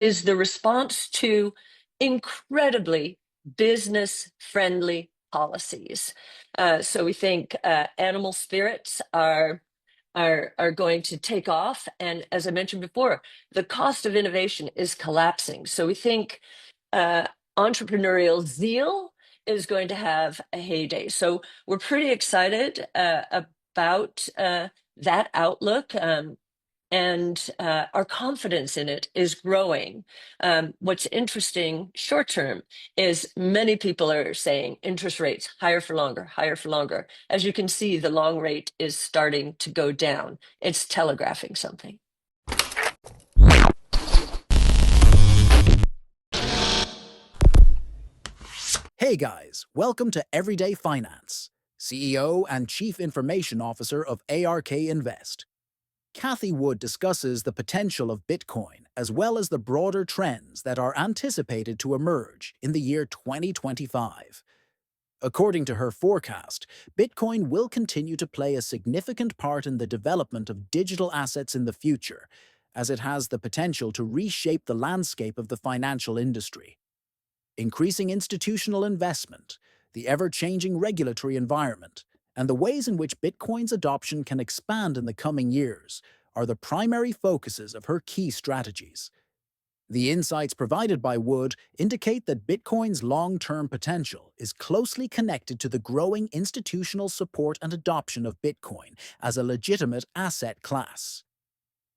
is the response to incredibly business-friendly policies. So we think animal spirits are going to take off. And as I mentioned before, the cost of innovation is collapsing. So we think entrepreneurial zeal is going to have a heyday. So we're pretty excited about that outlook. And our confidence in it is growing. What's interesting short term is many people are saying interest rates higher for longer, higher for longer. As you can see, the long rate is starting to go down. It's telegraphing something. Hey guys, welcome to Everyday Finance, CEO and Chief Information Officer of ARK Invest. Cathie Wood discusses the potential of Bitcoin as well as the broader trends that are anticipated to emerge in the year 2025. According to her forecast, Bitcoin will continue to play a significant part in the development of digital assets in the future, as it has the potential to reshape the landscape of the financial industry. Increasing institutional investment, the ever-changing regulatory environment, and the ways in which Bitcoin's adoption can expand in the coming years are the primary focuses of her key strategies. The insights provided by Wood indicate that Bitcoin's long-term potential is closely connected to the growing institutional support and adoption of Bitcoin as a legitimate asset class.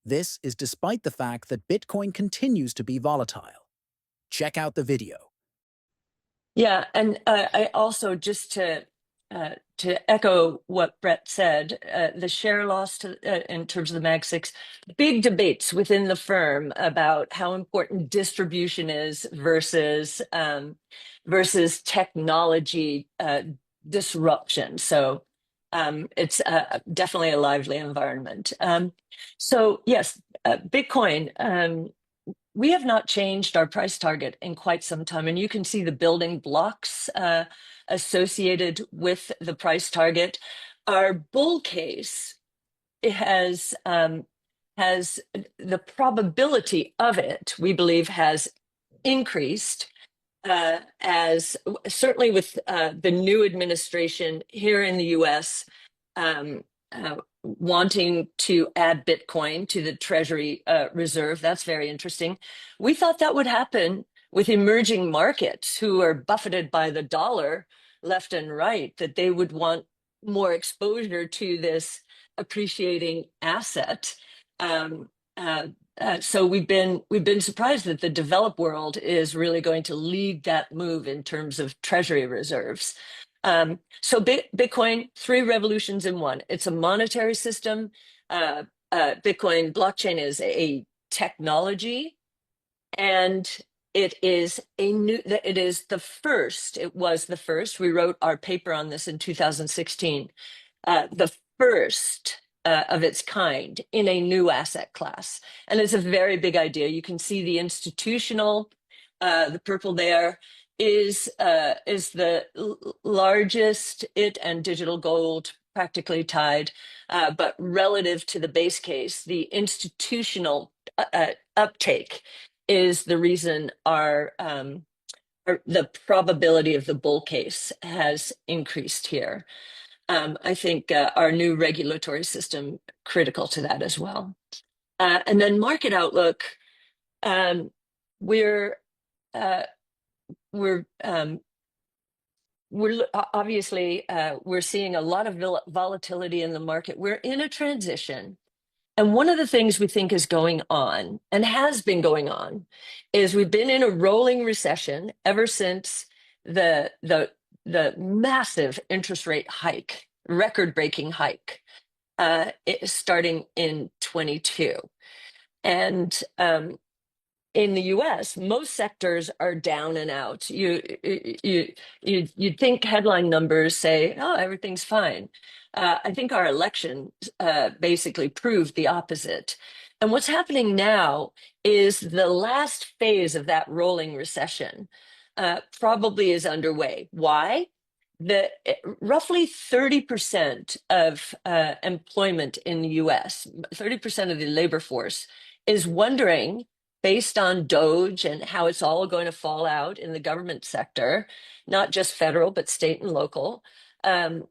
This is despite the fact that Bitcoin continues to be volatile. Check out the video. Yeah, and I also to echo what Brett said, the share loss in terms of the Mag 6, big debates within the firm about how important distribution is versus technology disruption. So it's definitely a lively environment. So yes, Bitcoin. We have not changed our price target in quite some time, and you can see the building blocks associated with the price target. Our bull case has the probability of it, we believe, has increased as certainly with the new administration here in the U.S. Wanting to add Bitcoin to the Treasury Reserve. That's very interesting. We thought that would happen with emerging markets who are buffeted by the dollar left and right, that they would want more exposure to this appreciating asset. So we've been surprised that the developed world is really going to lead that move in terms of Treasury reserves. So Bitcoin, three revolutions in one. It's a monetary system. Bitcoin blockchain is a technology, and it is the first. It was the first. We wrote our paper on this in 2016. The first of its kind in a new asset class, and it's a very big idea. You can see the institutional, the purple there is the largest, it and digital gold practically tied, but relative to the base case, the institutional uptake is the reason the probability of the bull case has increased here. I think our new regulatory system critical to that as well. And then market outlook, we're obviously we're seeing a lot of volatility in the market. We're in a transition, and one of the things we think is going on and has been going on is we've been in a rolling recession ever since the massive interest rate hike, record-breaking hike, starting in 22, and in the U.S., most sectors are down and out. You'd think headline numbers say, "Oh, everything's fine." I think our election basically proved the opposite. And what's happening now is the last phase of that rolling recession probably is underway. Why? Roughly 30% of employment in the U.S., 30% of the labor force is wondering based on Doge and how it's all going to fall out in the government sector, not just federal, but state and local, um,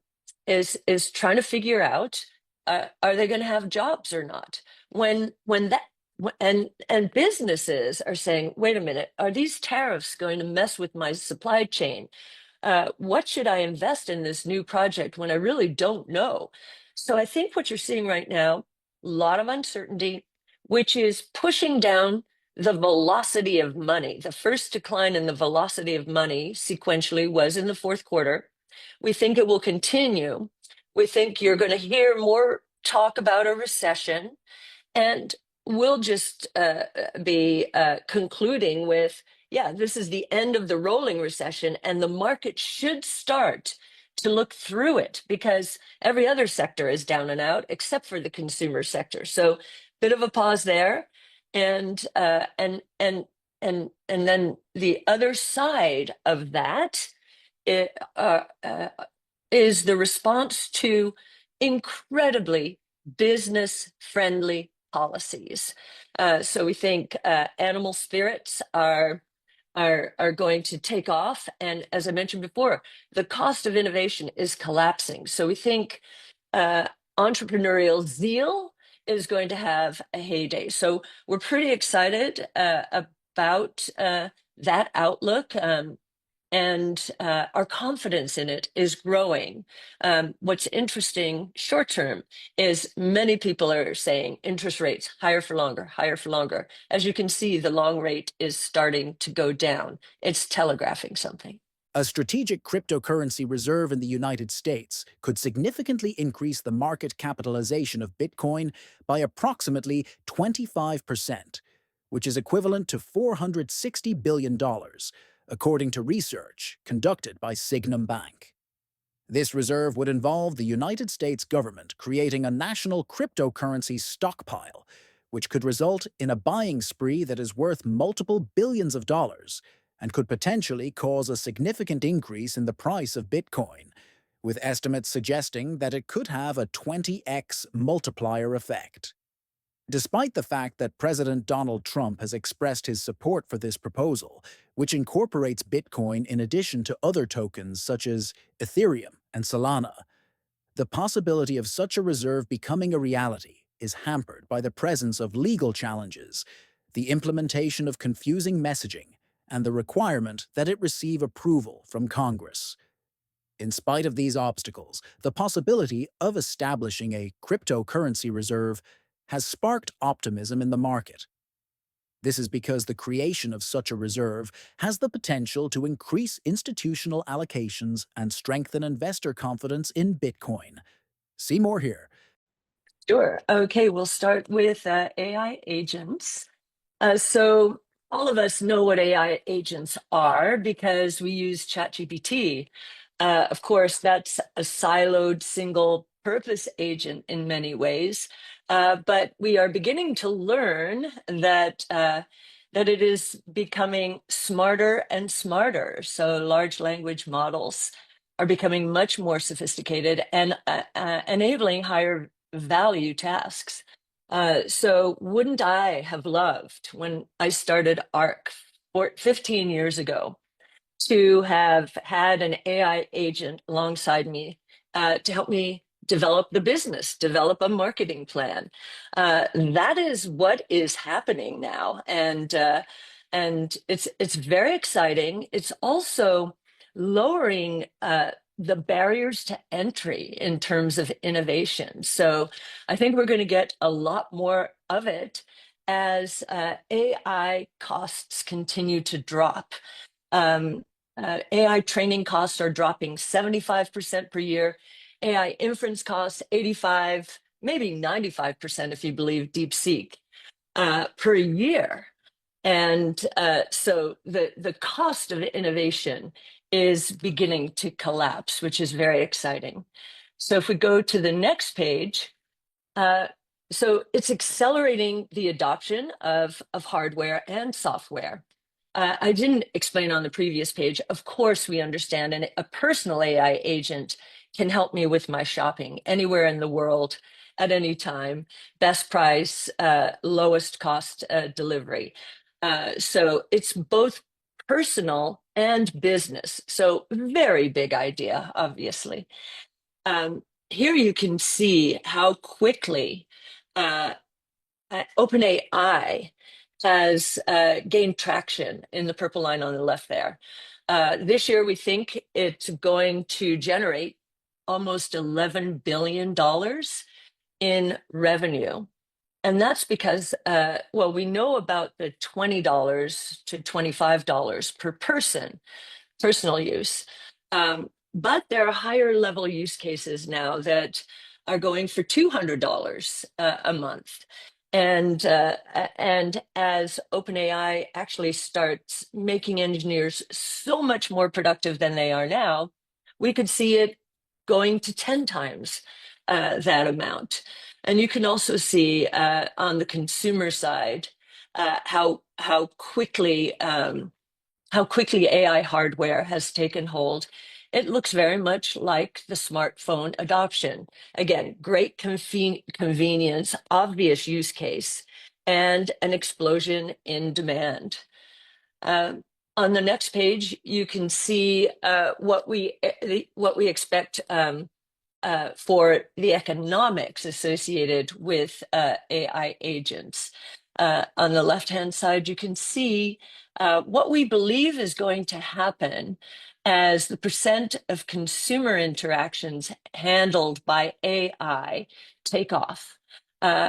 is trying to figure out, are they going to have jobs or not? When that and businesses are saying, wait a minute, are these tariffs going to mess with my supply chain? What should I invest in this new project when I really don't know? So I think what you're seeing right now, a lot of uncertainty, which is pushing down the velocity of money. The first decline in the velocity of money sequentially was in the fourth quarter. We think it will continue. We think you're going to hear more talk about a recession. And we'll just be concluding with, yeah, this is the end of the rolling recession, and the market should start to look through it because every other sector is down and out except for the consumer sector. So, bit of a pause there, and and then the other side of that it, is the response to incredibly business friendly policies. So we think animal spirits are going to take off, and as I mentioned before, the cost of innovation is collapsing. So we think uh, entrepreneurial zeal is going to have a heyday. So we're pretty excited about that outlook. And our confidence in it is growing. What's interesting short term is many people are saying interest rates higher for longer, higher for longer. As you can see, the long rate is starting to go down. It's telegraphing something. A strategic cryptocurrency reserve in the United States could significantly increase the market capitalization of Bitcoin by approximately 25%, which is equivalent to $460 billion, according to research conducted by Sygnum Bank. This reserve would involve the United States government creating a national cryptocurrency stockpile, which could result in a buying spree that is worth multiple billions of dollars and could potentially cause a significant increase in the price of Bitcoin, with estimates suggesting that it could have a 20x multiplier effect. Despite the fact that President Donald Trump has expressed his support for this proposal, which incorporates Bitcoin in addition to other tokens such as Ethereum and Solana, the possibility of such a reserve becoming a reality is hampered by the presence of legal challenges, the implementation of confusing messaging, and the requirement that it receive approval from Congress. In spite of these obstacles, the possibility of establishing a cryptocurrency reserve has sparked optimism in the market. This is because the creation of such a reserve has the potential to increase institutional allocations and strengthen investor confidence in Bitcoin. See more here. Sure. Okay, we'll start with AI agents. So all of us know what AI agents are because we use ChatGPT. Of course, that's a siloed single purpose agent in many ways, but we are beginning to learn that it is becoming smarter and smarter. So large language models are becoming much more sophisticated and enabling higher value tasks. So wouldn't I have loved when I started Ark 15 years ago to have had an AI agent alongside me to help me develop the business, develop a marketing plan. That is what is happening now, and it's very exciting. It's also lowering the barriers to entry in terms of innovation. So I think we're going to get a lot more of it as AI costs continue to drop. AI training costs are dropping 75% per year. AI inference costs 85, maybe 95% if you believe DeepSeek per year. And so the cost of innovation is beginning to collapse, which is very exciting. So if we go to the next page, uh, so it's accelerating the adoption of hardware and software. I didn't explain on the previous page. Of course, we understand, and a personal AI agent can help me with my shopping anywhere in the world at any time. Best price, lowest cost delivery. So it's both personal and business. So very big idea, obviously. Here you can see how quickly uh, OpenAI has gained traction in the purple line on the left there. This year, we think it's going to generate almost $11 billion in revenue. And that's because, well, we know about the $20 to $25 per person, personal use. But there are higher level use cases now that are going for $200 a month. And as OpenAI actually starts making engineers so much more productive than they are now, we could see it going to 10 times that amount. And you can also see on the consumer side how quickly AI hardware has taken hold. It looks very much like the smartphone adoption. Again, great convenience, obvious use case, and an explosion in demand. On the next page, you can see what we expect for the economics associated with AI agents. On the left-hand side, you can see what we believe is going to happen as the percent of consumer interactions handled by AI take off.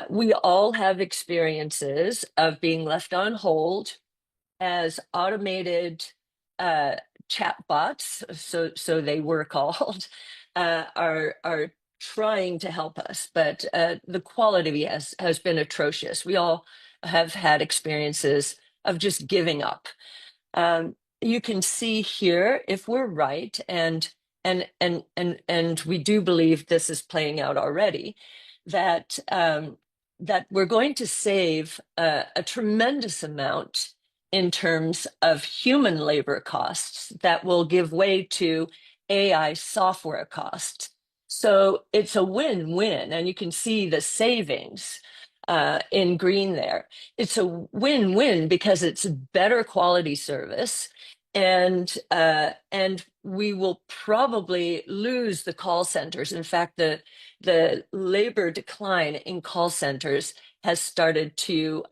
We all have experiences of being left on hold as automated uh, chatbots, so they were called, are trying to help us, but the quality has been atrocious. We all have had experiences of just giving up. You can see here if we're right, and we do believe this is playing out already, that that we're going to save a tremendous amount in terms of human labor costs that will give way to AI software costs. So it's a win-win, and you can see the savings in green there. It's a win-win because it's better quality service, and we will probably lose the call centers. In fact, the labor decline in call centers has started to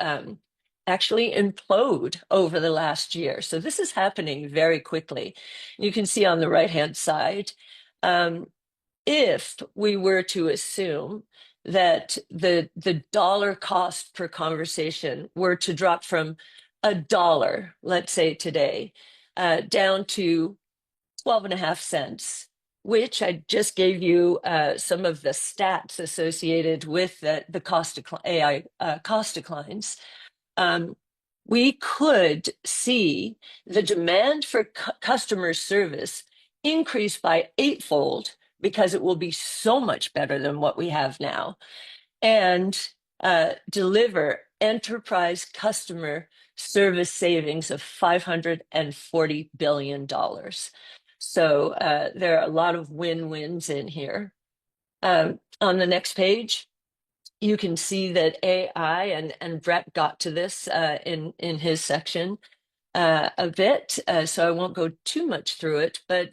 actually implode over the last year. So this is happening very quickly. You can see on the right-hand side, if we were to assume that the dollar cost per conversation were to drop from $1, let's say today, down to 12.5 cents, which I just gave you some of the stats associated with the AI cost declines. We could see the demand for customer service increase by eightfold because it will be so much better than what we have now, and deliver enterprise customer service savings of $540 billion. So there are a lot of win-wins in here. On the next page, you can see that AI, and Brett got to this in his section a bit, so I won't go too much through it, but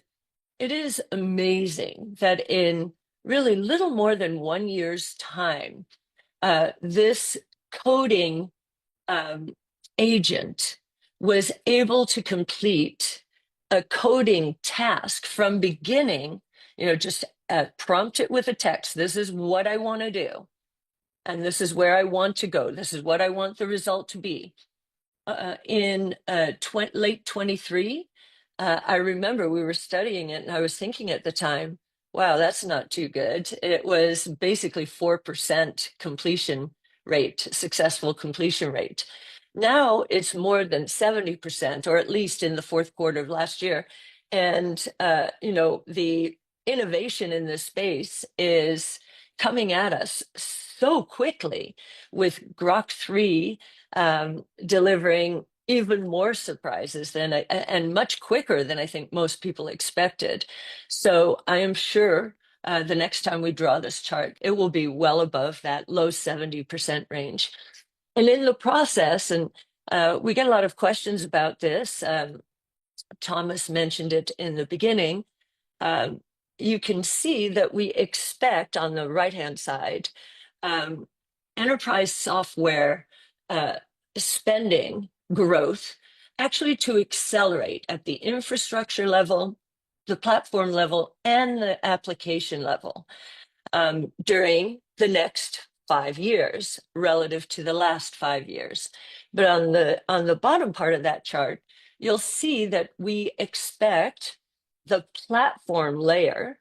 it is amazing that in really little more than 1 year's time, this coding agent was able to complete a coding task from beginning, just prompt it with a text. This is what I want to do, and this is where I want to go. This is what I want the result to be. In late 23, I remember we were studying it, and I was thinking at the time, wow, that's not too good. It was basically 4% completion rate, successful completion rate. Now it's more than 70%, or at least in the fourth quarter of last year. And, the innovation in this space is coming at us so quickly, with Grok 3 delivering even more surprises and much quicker than I think most people expected. So I am sure the next time we draw this chart, it will be well above that low 70% range. And in the process, and We get a lot of questions about this. Thomas mentioned it in the beginning. Um, you can see that we expect on the right-hand side um, enterprise software uh, spending growth actually to accelerate at the infrastructure level, the platform level, and the application level during the next 5 years relative to the last 5 years. But on the bottom part of that chart, you'll see that we expect the platform layer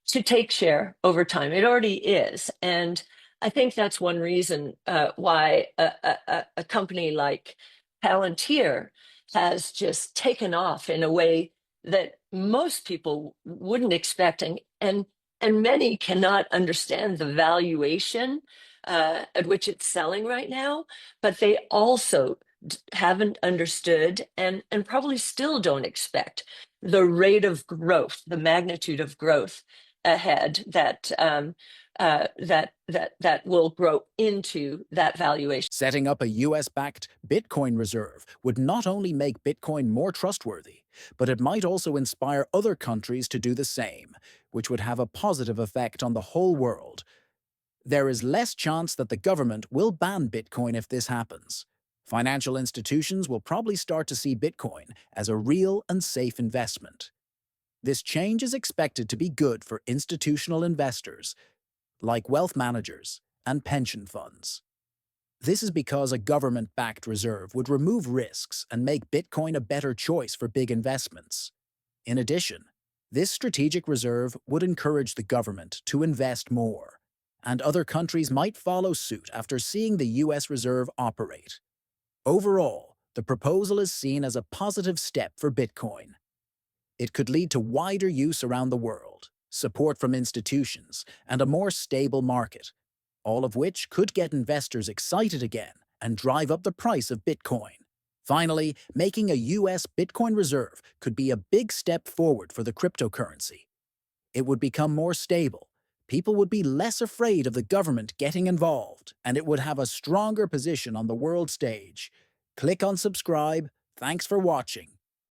to take share over time. It already is. And I think that's one reason why a company like Palantir has just taken off in a way that most people wouldn't expect. And many cannot understand the valuation at which it's selling right now, but they also haven't understood and probably still don't expect the rate of growth, the magnitude of growth ahead that will grow into that valuation. Setting up a US-backed Bitcoin reserve would not only make Bitcoin more trustworthy, but it might also inspire other countries to do the same, which would have a positive effect on the whole world. There is less chance that the government will ban Bitcoin if this happens. Financial institutions will probably start to see Bitcoin as a real and safe investment. This change is expected to be good for institutional investors, like wealth managers and pension funds. This is because a government-backed reserve would remove risks and make Bitcoin a better choice for big investments. In addition, this strategic reserve would encourage the government to invest more, and other countries might follow suit after seeing the US Reserve operate. Overall, the proposal is seen as a positive step for Bitcoin. It could lead to wider use around the world, support from institutions, and a more stable market, all of which could get investors excited again and drive up the price of Bitcoin. Finally, making a US Bitcoin reserve could be a big step forward for the cryptocurrency. It would become more stable, people would be less afraid of the government getting involved, and it would have a stronger position on the world stage. Click on subscribe. Thanks for watching.